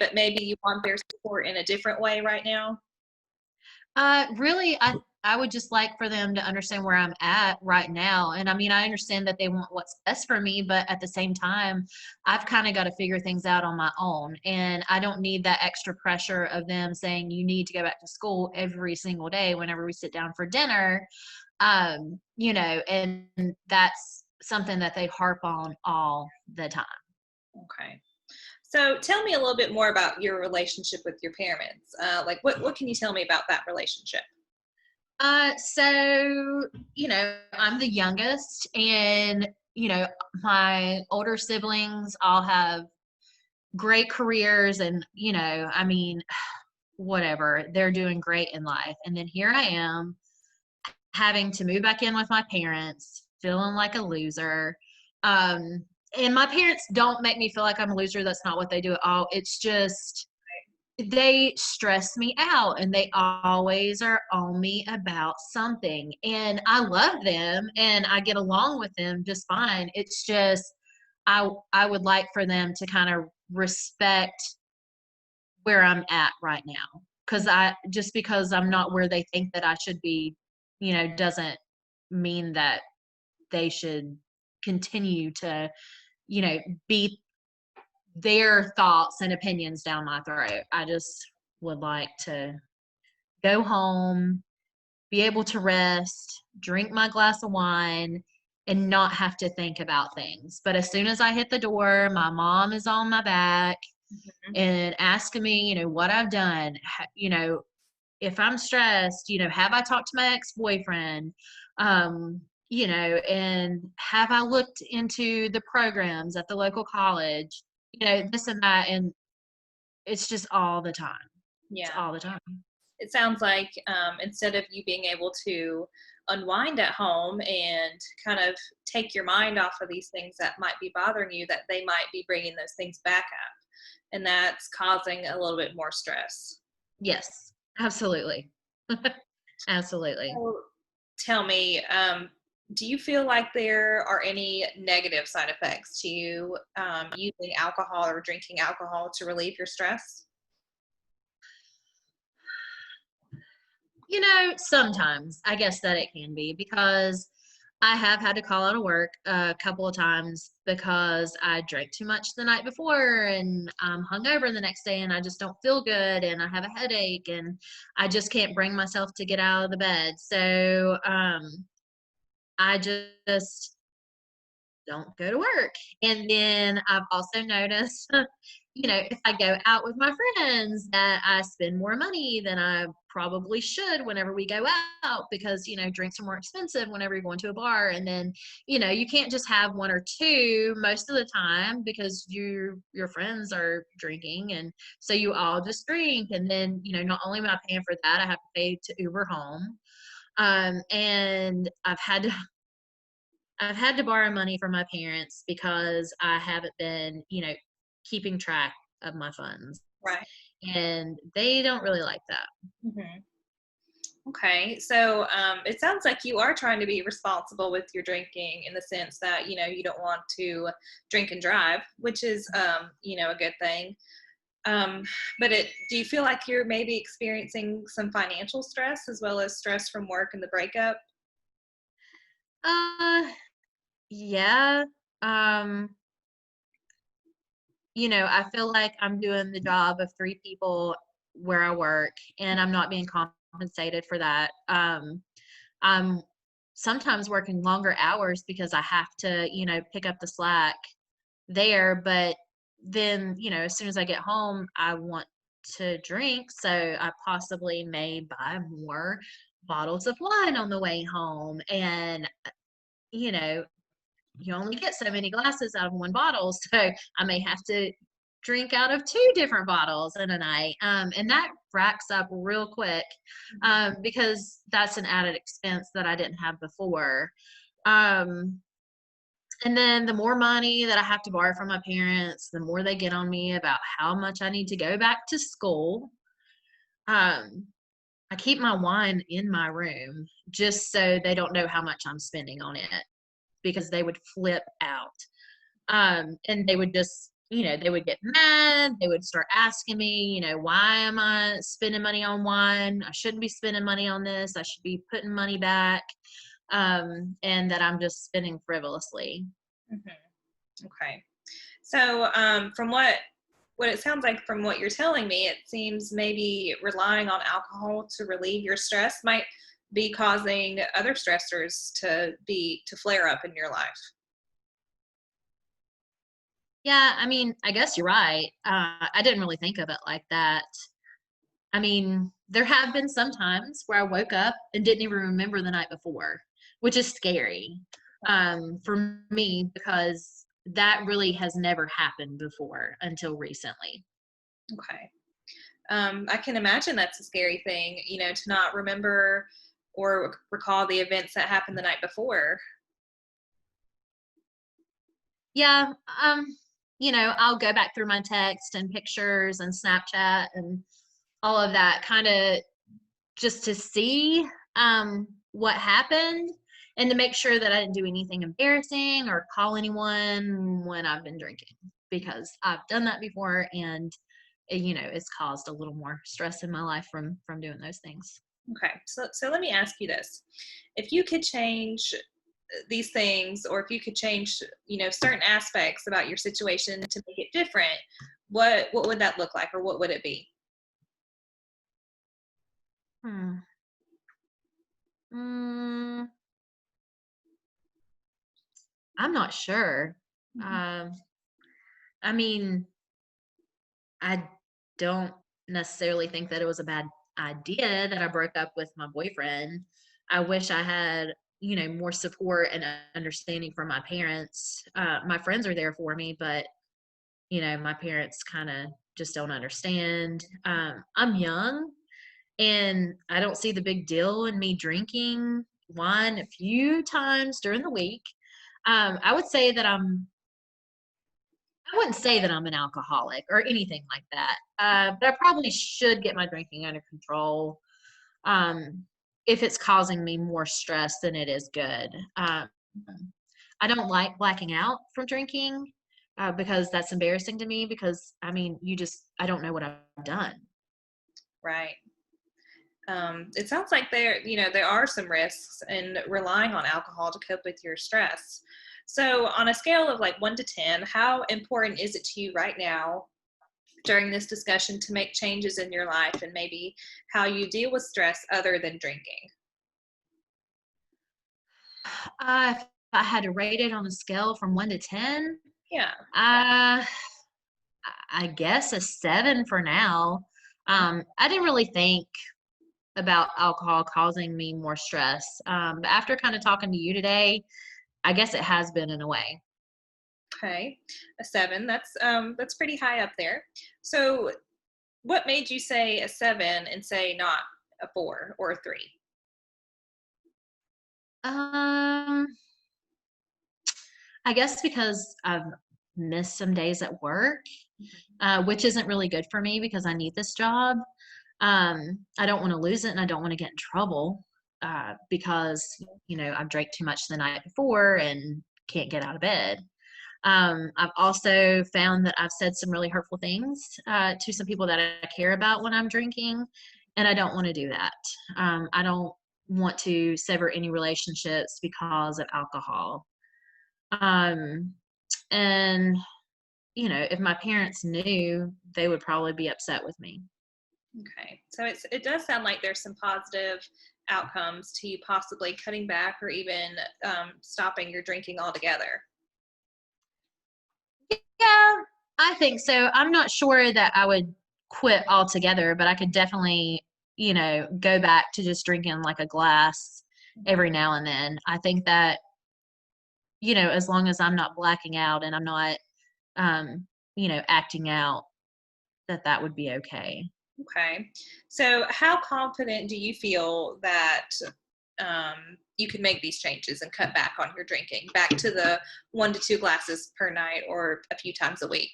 but maybe you want their support in a different way right now? Really, I would just like for them to understand where I'm at right now. And I mean, I understand that they want what's best for me, but at the same time, I've kind of got to figure things out on my own. And I don't need that extra pressure of them saying you need to go back to school every single day whenever we sit down for dinner. And that's something that they harp on all the time. Okay. So tell me a little bit more about your relationship with your parents. Like what can you tell me about that relationship? I'm the youngest, and, my older siblings all have great careers, and, I mean, whatever, they're doing great in life. And then here I am having to move back in with my parents, feeling like a loser. And my parents don't make me feel like I'm a loser. That's not what they do at all. It's just, they stress me out and they always are on me about something. And I love them and I get along with them just fine. It's just I would like for them to kind of respect where I'm at right now. Because I'm not where they think that I should be, doesn't mean that they should continue to, you know, be their thoughts and opinions down my throat. I just would like to go home, be able to rest, drink my glass of wine, and not have to think about things. But as soon as I hit the door, my mom is on my back Mhm. and asking me, what I've done. If I'm stressed, have I talked to my ex-boyfriend? And have I looked into the programs at the local college? This and that. And it's just all the time. It's Yeah. all the time. It sounds like instead of you being able to unwind at home and kind of take your mind off of these things that might be bothering you, that they might be bringing those things back up. And that's causing a little bit more stress. Yes, absolutely. Absolutely. So tell me, do you feel like there are any negative side effects to you using alcohol or drinking alcohol to relieve your stress? Sometimes I guess that it can be because I have had to call out of work a couple of times because I drank too much the night before and I'm hungover the next day and I just don't feel good and I have a headache and I just can't bring myself to get out of the bed. So I just don't go to work. And then I've also noticed, if I go out with my friends, that I spend more money than I probably should whenever we go out because, drinks are more expensive whenever you're going to a bar. And then, you can't just have one or two most of the time because your friends are drinking. And so you all just drink. And then, not only am I paying for that, I have to pay to Uber home. And I've had to borrow money from my parents because I haven't been, keeping track of my funds. Right. And they don't really like that. Hmm. Okay, so it sounds like you are trying to be responsible with your drinking in the sense that you don't want to drink and drive, which is a good thing. Um, but do you feel like you're maybe experiencing some financial stress as well as stress from work and the breakup? Uh, yeah. Um, I feel like I'm doing the job of three people where I work and I'm not being compensated for that. I'm sometimes working longer hours because I have to, pick up the slack there. But then, as soon as I get home, I want to drink. So I possibly may buy more bottles of wine on the way home. And, you know, you only get so many glasses out of one bottle. So I may have to drink out of two different bottles in a night. And that racks up real quick because that's an added expense that I didn't have before. Um, and then the more money that I have to borrow from my parents, the more they get on me about how much I need to go back to school. Um, I keep my wine in my room just so they don't know how much I'm spending on it because they would flip out. And they would just they would get mad. They would start asking me, why am I spending money on wine? I shouldn't be spending money on this. I should be putting money back. And that I'm just spending frivolously. Okay. So, from what it sounds like from what you're telling me, it seems maybe relying on alcohol to relieve your stress might be causing other stressors to flare up in your life. Yeah, I mean, I guess you're right. I didn't really think of it like that. I mean, there have been some times where I woke up and didn't even remember the night before, which is scary for me because that really has never happened before until recently. Okay. I can imagine that's a scary thing, to not remember or recall the events that happened the night before. Yeah, I'll go back through my text and pictures and Snapchat and all of that kind of just to see what happened and to make sure that I didn't do anything embarrassing or call anyone when I've been drinking because I've done that before and it's caused a little more stress in my life from doing those things. Okay. So let me ask you this. If you could change these things, or if you could change, certain aspects about your situation to make it different, what would that look like, or what would it be? Hmm. Mm, I'm not sure. Mhm. Um, I mean, I don't necessarily think that it was a bad idea that I broke up with my boyfriend. I wish I had, more support and understanding from my parents. My friends are there for me, but, my parents kind of just don't understand. I'm young and I don't see the big deal in me drinking wine a few times during the week. I would say that I wouldn't say that I'm an alcoholic or anything like that, but I probably should get my drinking under control if it's causing me more stress than it is good. I don't like blacking out from drinking because that's embarrassing to me because, I mean, I don't know what I've done. Right. It sounds like there are some risks in relying on alcohol to cope with your stress. So, on a scale of like 1 to 10, how important is it to you right now during this discussion to make changes in your life and maybe how you deal with stress other than drinking? If I had to rate it on a scale from 1 to 10, Yeah. uh, I guess a 7 for now. I didn't really think about alcohol causing me more stress. But after kind of talking to you today, I guess it has been in a way. Okay. A 7. That's pretty high up there. So, what made you say a 7 and say not a 4 or a 3? Um, I guess because I've missed some days at work, which isn't really good for me because I need this job. I don't want to lose it and I don't want to get in trouble because, I've drank too much the night before and can't get out of bed. I've also found that I've said some really hurtful things to some people that I care about when I'm drinking, and I don't want to do that. I don't want to sever any relationships because of alcohol. Um, and, if my parents knew, they would probably be upset with me. Okay. So it does sound like there's some positive outcomes to you possibly cutting back or even stopping your drinking altogether. Yeah, I think so. I'm not sure that I would quit altogether, but I could definitely, go back to just drinking like a glass every now and then. I think that, as long as I'm not blacking out and I'm not, acting out, that would be okay. Okay. So how confident do you feel that you can make these changes and cut back on your drinking back to the 1 to 2 glasses per night or a few times a week?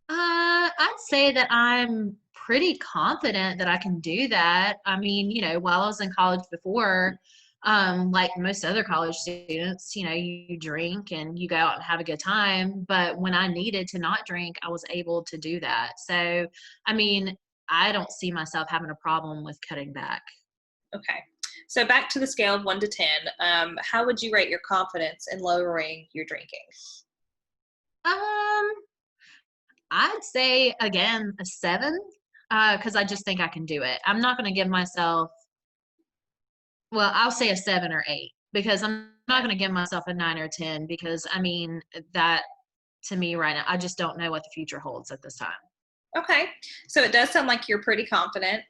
I'd say that I'm pretty confident that I can do that. I mean, while I was in college before, like most other college students, you drink and you go out and have a good time. But when I needed to not drink, I was able to do that. So, I mean, I don't see myself having a problem with cutting back. Okay. So back to the scale of 1 to 10, how would you rate your confidence in lowering your drinking? Um, I'd say again a 7, because I just think I can do it. I'm not going to give myself. Well, I'll say a 7 or 8 because I'm not going to give myself a 9 or 10 because I mean that to me right now, I just don't know what the future holds at this time. Okay. So it does sound like you're pretty confident.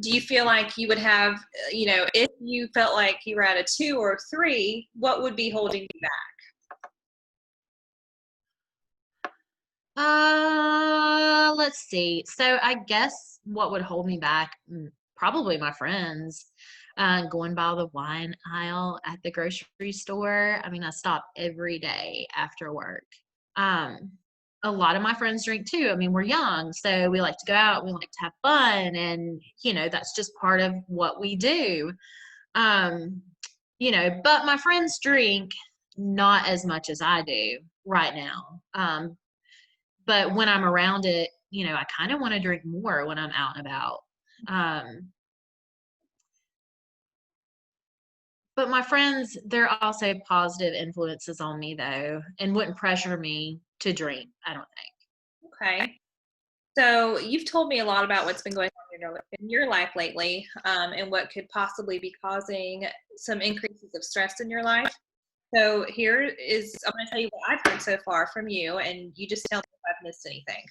Do you feel like you would have, if you felt like you were at a 2 or 3, what would be holding you back? Let's see. So I guess what would hold me back, probably my friends. Going by the wine aisle at the grocery store. I mean, I stop every day after work. Um, a lot of my friends drink too. I mean, we're young, so we like to go out, we like to have fun, and that's just part of what we do. Um, but my friends drink not as much as I do right now. But when I'm around it, I kind of want to drink more when I'm out and about. Um, but my friends, they're also positive influences on me though, and wouldn't pressure me to drink, I don't think. Okay. So you've told me a lot about what's been going on in your life lately, and what could possibly be causing some increases of stress in your life. So I'm going to tell you what I've heard so far from you, and you just tell me if I've missed anything.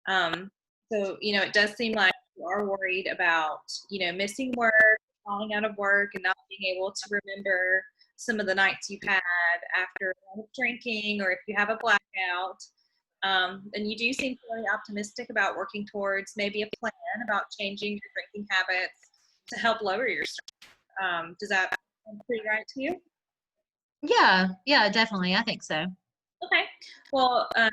Um, it does seem like you are worried about, missing work, falling out of work, and not being able to remember some of the nights you've had after drinking, or if you have a blackout. And you do seem really optimistic about working towards maybe a plan about changing your drinking habits to help lower your stress. Does that sound pretty right to you? Yeah, definitely. I think so. Okay. Well, I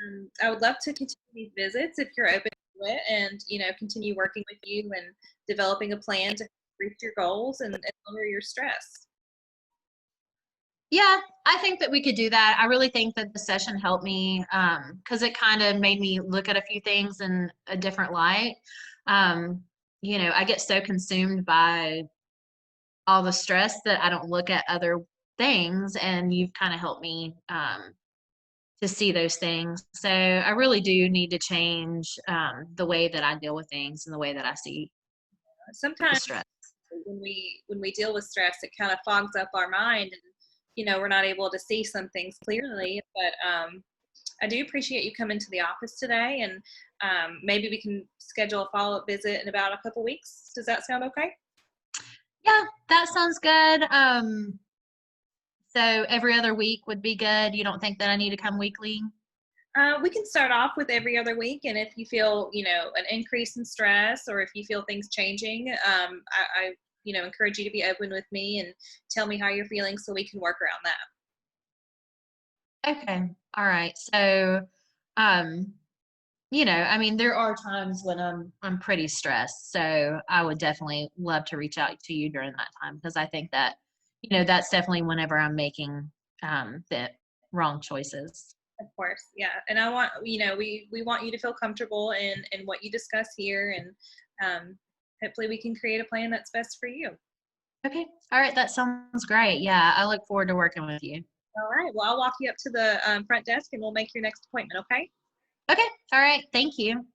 would love to continue these visits if you're open to it, and continue working with you and developing a plan to reach your goals and lower your stress. Yeah, I think that we could do that. I really think that the session helped me because it kind of made me look at a few things in a different light. Um, I get so consumed by all the stress that I don't look at other things, and you've kind of helped me to see those things. So I really do need to change the way that I deal with things and the way that I see the Sometimes stress. when we deal with stress, it kind of fogs up our mind, and we're not able to see some things clearly. But I do appreciate you coming to the office today, and maybe we can schedule a follow-up visit in about a couple weeks. Does that sound okay? Yeah, that sounds good. So every other week would be good. You don't think that I need to come weekly? We can start off with every other week, and if you feel, an increase in stress, or if you feel things changing, I encourage you to be open with me and tell me how you're feeling so we can work around that. Okay. All right. So, um, I mean, there are times when I'm pretty stressed. So I would definitely love to reach out to you during that time because I think that, that's definitely whenever I'm making the wrong choices. Of course, yeah. And I want, we want you to feel comfortable in what you discuss here, and hopefully we can create a plan that's best for you. Okay. All right. That sounds great. Yeah. I look forward to working with you. All right. Well, I'll walk you up to the front desk, and we'll make your next appointment. Okay. Okay. All right. Thank you.